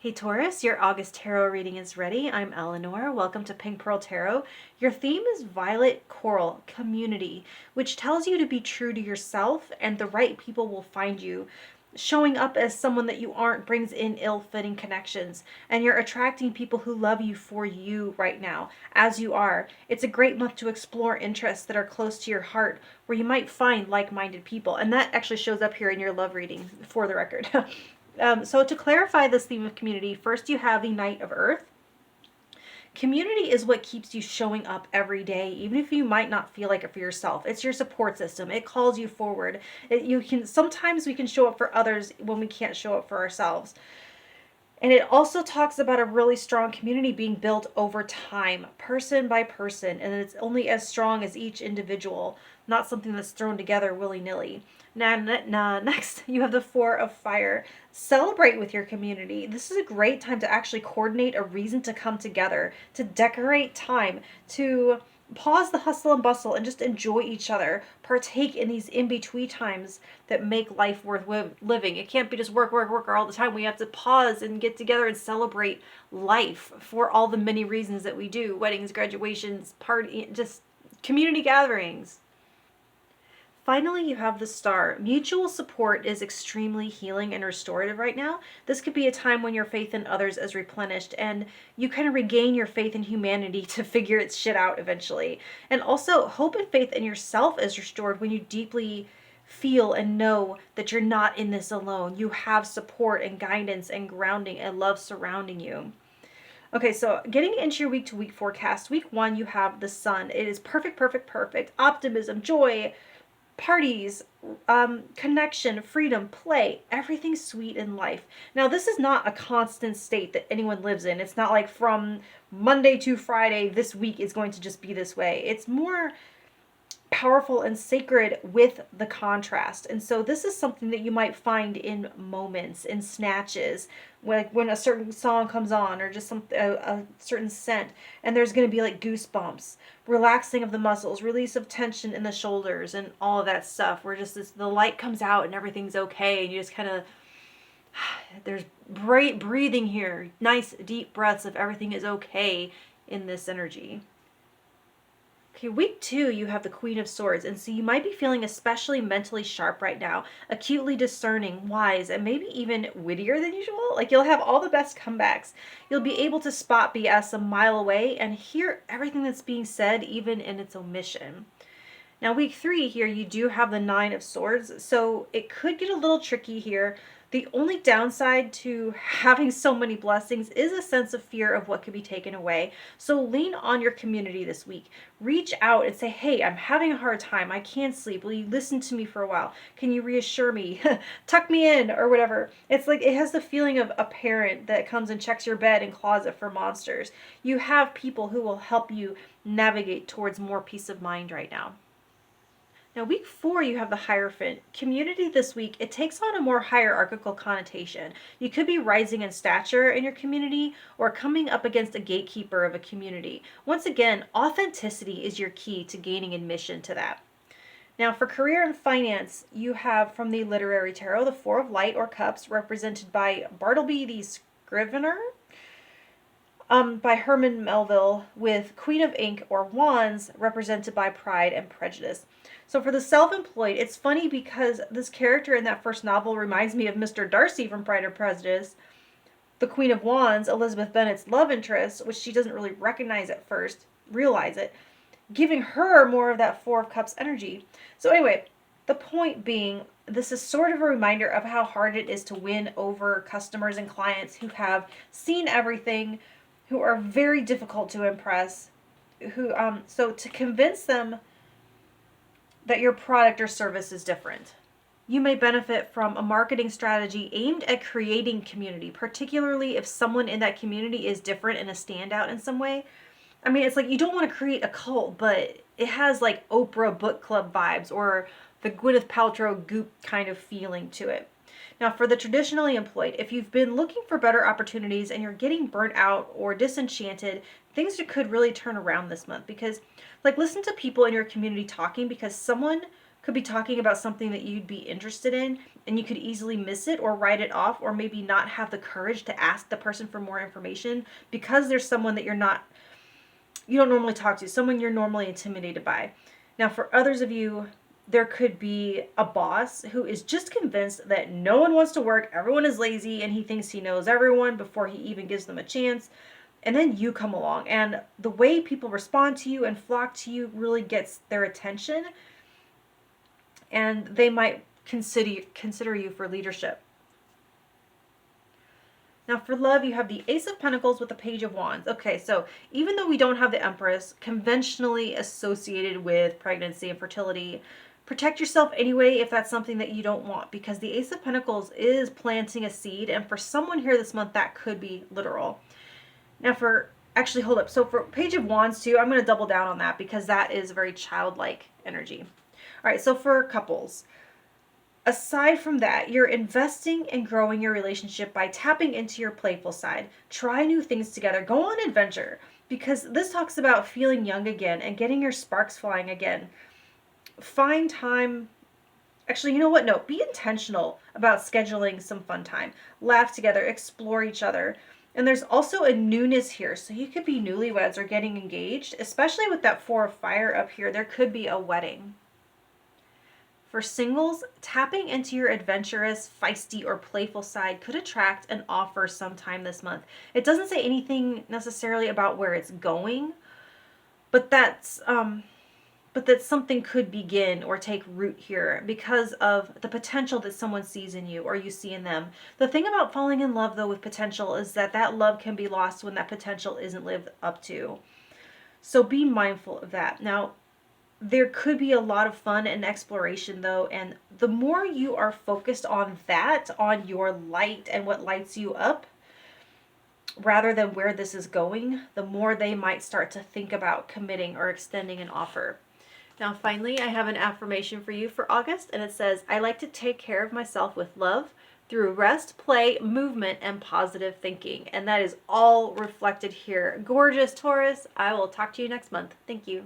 Hey Taurus, your August tarot reading is ready. I'm Eleanor. Welcome to Pink Pearl Tarot. Your theme is Violet Coral, Community, which tells you to be true to yourself and the right people will find you. Showing up as someone that you aren't brings in ill-fitting connections, and you're attracting people who love you for you right now, as you are. It's a great month to explore interests that are close to your heart, where you might find like-minded people, and that actually shows up here in your love reading, for the record. So to clarify this theme of community, first you have the Knight of Earth. Community is what keeps you showing up every day, even if you might not feel like it for yourself. It's your support system. It calls you forward. Sometimes we can show up for others when we can't show up for ourselves. And it also talks about a really strong community being built over time, person by person, and it's only as strong as each individual, not something that's thrown together willy-nilly. Now, next, you have the Four of Fire. Celebrate with your community. This is a great time to actually coordinate a reason to come together, to decorate time, to pause the hustle and bustle and just enjoy each other. Partake in these in-between times that make life worth living. It can't be just work, work, work all the time. We have to pause and get together and celebrate life for all the many reasons that we do. Weddings, graduations, party, just community gatherings. Finally, you have the Star. Mutual support is extremely healing and restorative right now. This could be a time when your faith in others is replenished and you kind of regain your faith in humanity to figure its shit out eventually. And also, hope and faith in yourself is restored when you deeply feel and know that you're not in this alone. You have support and guidance and grounding and love surrounding you. Okay, so getting into your week-to-week forecast. Week 1, you have the Sun. It is perfect, perfect, perfect. Optimism, joy, parties, connection, freedom, play, everything sweet in life. Now, this is not a constant state that anyone lives in. It's not like from Monday to Friday, this week is going to just be this way. It's more powerful and sacred with the contrast. And so this is something that you might find in moments, in snatches, like when a certain song comes on or just a certain scent, and there's going to be like goosebumps, relaxing of the muscles, release of tension in the shoulders, and all of that stuff where just the light comes out and everything's okay, and you just kind of there's great breathing here, nice deep breaths of everything is okay in this energy. Okay, week 2, you have the Queen of Swords, and so you might be feeling especially mentally sharp right now, acutely discerning, wise, and maybe even wittier than usual. Like, you'll have all the best comebacks. You'll be able to spot BS a mile away and hear everything that's being said, even in its omission. Now, week 3 here, you do have the Nine of Swords, so it could get a little tricky here. The only downside to having so many blessings is a sense of fear of what could be taken away. So lean on your community this week. Reach out and say, hey, I'm having a hard time. I can't sleep. Will you listen to me for a while? Can you reassure me? Tuck me in or whatever. It's like it has the feeling of a parent that comes and checks your bed and closet for monsters. You have people who will help you navigate towards more peace of mind right now. Now, week 4, you have the Hierophant. Community this week, it takes on a more hierarchical connotation. You could be rising in stature in your community or coming up against a gatekeeper of a community. Once again, authenticity is your key to gaining admission to that. Now, for career and finance, you have from the Literary Tarot, the Four of Light or Cups, represented by Bartleby the Scrivener, by Herman Melville, with Queen of Ink or Wands, represented by Pride and Prejudice. So for the self-employed, it's funny because this character in that first novel reminds me of Mr. Darcy from Pride and Prejudice, the Queen of Wands, Elizabeth Bennet's love interest, which she doesn't really realize it, giving her more of that Four of Cups energy. So anyway, the point being, this is sort of a reminder of how hard it is to win over customers and clients who have seen everything, who are very difficult to impress, so to convince them that your product or service is different. You may benefit from a marketing strategy aimed at creating community, particularly if someone in that community is different and a standout in some way. I mean, it's like you don't want to create a cult, but it has like Oprah book club vibes or the Gwyneth Paltrow Goop kind of feeling to it. Now, for the traditionally employed, if you've been looking for better opportunities and you're getting burnt out or disenchanted, things could really turn around this month because, like, listen to people in your community talking because someone could be talking about something that you'd be interested in and you could easily miss it or write it off, or maybe not have the courage to ask the person for more information because there's someone that you don't normally talk to, someone you're normally intimidated by. Now, for others of you, there could be a boss who is just convinced that no one wants to work, everyone is lazy, and he thinks he knows everyone before he even gives them a chance. And then you come along, and the way people respond to you and flock to you really gets their attention, and they might consider you for leadership. Now for love, you have the Ace of Pentacles with the Page of Wands. Okay, so even though we don't have the Empress conventionally associated with pregnancy and fertility, protect yourself anyway if that's something that you don't want, because the Ace of Pentacles is planting a seed, and for someone here this month, that could be literal. Now actually, hold up. So for Page of Wands too, I'm going to double down on that because that is very childlike energy. All right, so for couples, aside from that, you're investing and growing your relationship by tapping into your playful side. Try new things together. Go on adventure, because this talks about feeling young again and getting your sparks flying again. Find time. Actually, you know what? No, be intentional about scheduling some fun time. Laugh together, explore each other. And there's also a newness here. So you could be newlyweds or getting engaged, especially with that Four of Fire up here. There could be a wedding. For singles, tapping into your adventurous, feisty, or playful side could attract an offer sometime this month. It doesn't say anything necessarily about where it's going, but that something could begin or take root here because of the potential that someone sees in you or you see in them. The thing about falling in love, though, with potential is that love can be lost when that potential isn't lived up to. So be mindful of that. Now, there could be a lot of fun and exploration, though, and the more you are focused on that, on your light and what lights you up, rather than where this is going, the more they might start to think about committing or extending an offer. Now, finally, I have an affirmation for you for August, and it says, I like to take care of myself with love through rest, play, movement, and positive thinking. And that is all reflected here. Gorgeous, Taurus. I will talk to you next month. Thank you.